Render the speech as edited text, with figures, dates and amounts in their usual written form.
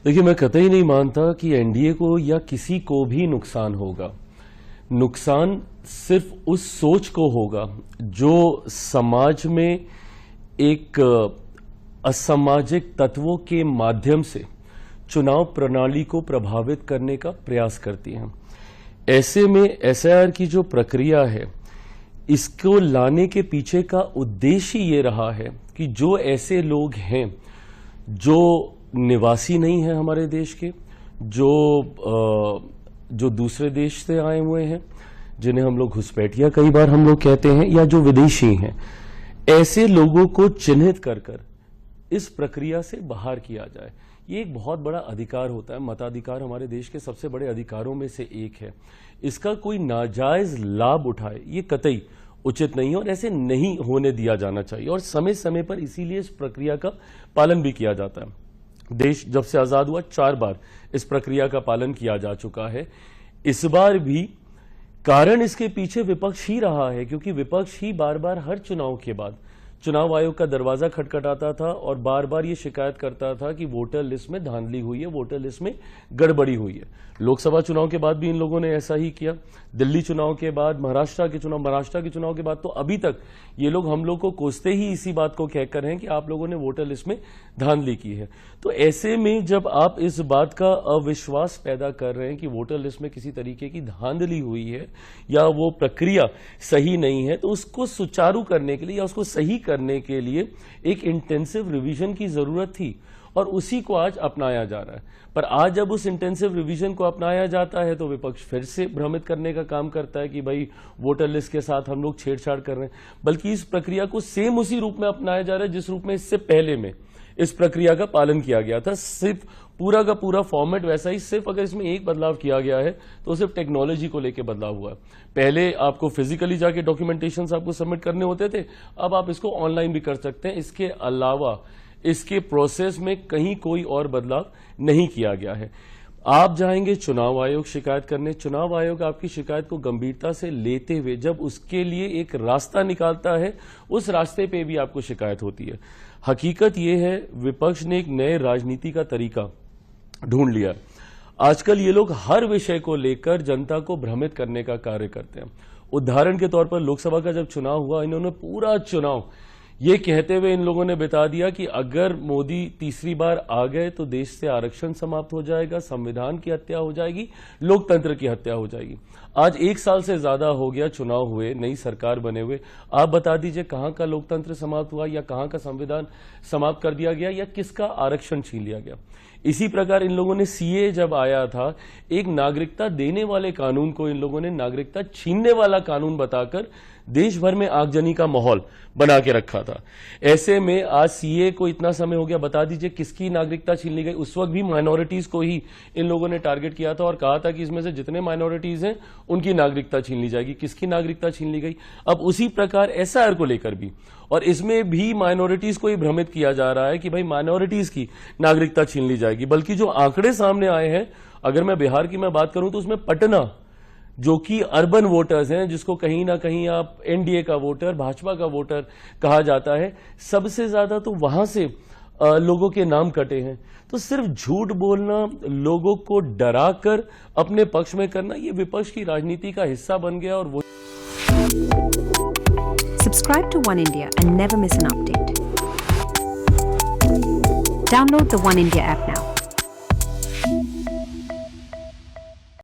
देखिए, मैं कतई नहीं मानता कि एनडीए को या किसी को भी नुकसान होगा। नुकसान सिर्फ उस सोच को होगा जो समाज में एक असामाजिक तत्वों के माध्यम से चुनाव प्रणाली को प्रभावित करने का प्रयास करती हैं। ऐसे में एसआईआर की जो प्रक्रिया है, इसको लाने के पीछे का उद्देश्य ये रहा है कि जो ऐसे लोग हैं जो निवासी नहीं है हमारे देश के, जो दूसरे देश से आए हुए हैं, जिन्हें हम लोग घुसपैठिया कई बार हम लोग कहते हैं, या जो विदेशी हैं, ऐसे लोगों को चिन्हित कर इस प्रक्रिया से बाहर किया जाए। ये एक बहुत बड़ा अधिकार होता है। मताधिकार हमारे देश के सबसे बड़े अधिकारों में से एक है। इसका कोई नाजायज लाभ उठाए, ये कतई उचित नहीं है और ऐसे नहीं होने दिया जाना चाहिए। और समय समय पर इसीलिए इस प्रक्रिया का पालन भी किया जाता है। देश जब से आजाद हुआ 4 बार इस प्रक्रिया का पालन किया जा चुका है। इस बार भी कारण इसके पीछे विपक्ष ही रहा है, क्योंकि विपक्ष ही बार बार हर चुनाव के बाद चुनाव आयोग का दरवाजा खटखटाता था और बार बार ये शिकायत करता था कि वोटर लिस्ट में धांधली हुई है, वोटर लिस्ट में गड़बड़ी हुई है। लोकसभा चुनाव के बाद भी इन लोगों ने ऐसा ही किया, दिल्ली चुनाव के बाद, महाराष्ट्र के चुनाव के बाद, तो अभी तक ये लोग हम लोग को कोसते ही इसी बात को कहकर हैं कि आप लोगों ने वोटर लिस्ट में धांधली की है। तो ऐसे में जब आप इस बात का अविश्वास पैदा कर रहे हैं कि वोटर लिस्ट में किसी तरीके की धांधली हुई है या वो प्रक्रिया सही नहीं है, तो उसको सुचारू करने के लिए या उसको सही करने के लिए एक इंटेंसिव रिवीजन की जरूरत थी और उसी को आज अपनाया जा रहा है। पर आज जब उस इंटेंसिव रिवीजन को अपनाया जाता है तो विपक्ष फिर से भ्रमित करने का काम करता है कि भाई वोटर लिस्ट के साथ हम लोग छेड़छाड़ कर रहे हैं, बल्कि इस प्रक्रिया को सेम उसी रूप में अपनाया जा रहा है जिस रूप में इससे पहले में इस प्रक्रिया का पालन किया गया था। सिर्फ पूरा का पूरा फॉर्मेट वैसा ही, सिर्फ अगर इसमें एक बदलाव किया गया है तो सिर्फ टेक्नोलॉजी को लेकर बदलाव हुआ है। पहले आपको फिजिकली जाके डॉक्यूमेंटेशन आपको सबमिट करने होते थे, अब आप इसको ऑनलाइन भी कर सकते हैं। इसके अलावा इसके प्रोसेस में कहीं कोई और बदलाव नहीं किया गया है। आप जाएंगे चुनाव आयोग शिकायत करने, चुनाव आयोग आपकी शिकायत को गंभीरता से लेते हुए जब उसके लिए एक रास्ता निकालता है, उस रास्ते पे भी आपको शिकायत होती है। हकीकत यह है, विपक्ष ने एक नए राजनीति का तरीका ढूंढ लिया। आजकल ये लोग हर विषय को लेकर जनता को भ्रमित करने का कार्य करते हैं। उदाहरण के तौर पर लोकसभा का जब चुनाव हुआ, इन्होंने पूरा चुनाव ये कहते हुए इन लोगों ने बिता दिया कि अगर मोदी तीसरी बार आ गए तो देश से आरक्षण समाप्त हो जाएगा, संविधान की हत्या हो जाएगी, लोकतंत्र की हत्या हो जाएगी। आज 1 साल से ज्यादा हो गया चुनाव हुए, नई सरकार बने हुए, आप बता दीजिए कहां का लोकतंत्र समाप्त हुआ या कहां का संविधान समाप्त कर दिया गया या किसका आरक्षण छीन लिया गया। इसी प्रकार इन लोगों ने सीए जब आया था, एक नागरिकता देने वाले कानून को इन लोगों ने नागरिकता छीनने वाला कानून बताकर देश भर में आगजनी का माहौल बना के रखा था। ऐसे में आज सीए को इतना समय हो गया, बता दीजिए किसकी नागरिकता छीन ली गई। उस वक्त भी माइनॉरिटीज को ही इन लोगों ने टारगेट किया था और कहा था कि इसमें से जितने माइनॉरिटीज हैं उनकी नागरिकता छीन ली जाएगी। किसकी नागरिकता छीन ली गई? अब उसी प्रकार एसआईआर को लेकर भी, और इसमें भी माइनॉरिटीज को ही भ्रमित किया जा रहा है कि भाई माइनॉरिटीज की नागरिकता छीन ली जाएगी। बल्कि जो आंकड़े सामने आए हैं, अगर मैं बिहार की मैं बात करूं तो उसमें पटना, जो कि अर्बन वोटर्स हैं, जिसको कहीं ना कहीं आप एनडीए का वोटर, भाजपा का वोटर कहा जाता है, सबसे ज्यादा तो वहां से लोगों के नाम कटे हैं। तो सिर्फ झूठ बोलना, लोगों को डराकर अपने पक्ष में करना, ये विपक्ष की राजनीति का हिस्सा बन गया। और वो Subscribe to One India and never miss an update. Download the One India app now.